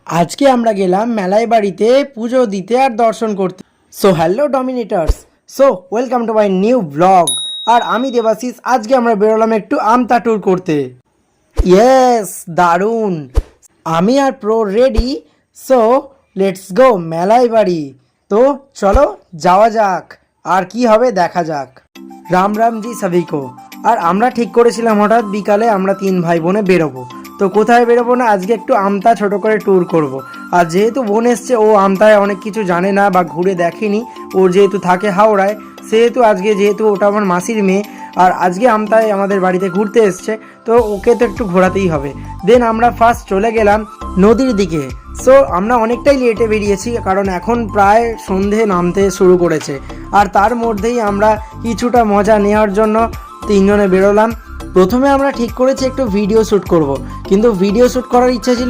আজকে আমরা গেলাম মেলাই বাড়িতে পুজো দিতে আর দর্শন করতে। So hello dominators, so welcome to my new blog. আর আমি দেবাশিস, আজকে আমরা বেরোলাম একটু আমতা ট্যুর করতে। ইয়েস, দারুণ। আমি আর pro ready. So let's go মেলাই বাড়ি। তো চলো যাওয়া যাক, আর কি হবে দেখা যাক। রাম রাম জি সভিকো। আর আমরা ঠিক করেছিলাম হঠাৎ বিকালে আমরা 3 ভাই বোনে বেরোবো। তো কোথায় বেরোবো না, আজকে একটু আমতা ছোট করে ট্যুর করব। আর যেহেতু বোন এসছে, ও আমতায় অনেক কিছু জানে না বা ঘুরে দেখেনি, ও যেহেতু থাকে হাওড়ায়, সেহেতু আজকে যেহেতু ওটা আমার মাসির মেয়ে আর আজকে আমতায় আমাদের বাড়িতে ঘুরতে এসছে, তো ওকে তো একটু ঘোরাতেই হবে। দেন আমরা ফার্স্ট চলে গেলাম নদীর দিকে। সো আমরা অনেকটাই লেটে বেরিয়েছি, কারণ এখন প্রায় সন্ধে নামতে শুরু করেছে। আর তার মধ্যেই আমরা কিছুটা মজা নেওয়ার জন্য 3 জনে বেরোলাম। প্রথমে আমরা ঠিক করেছি একটু ভিডিও শ্যুট করব, কিন্তু ভিডিও শ্যুট করার ইচ্ছা ছিল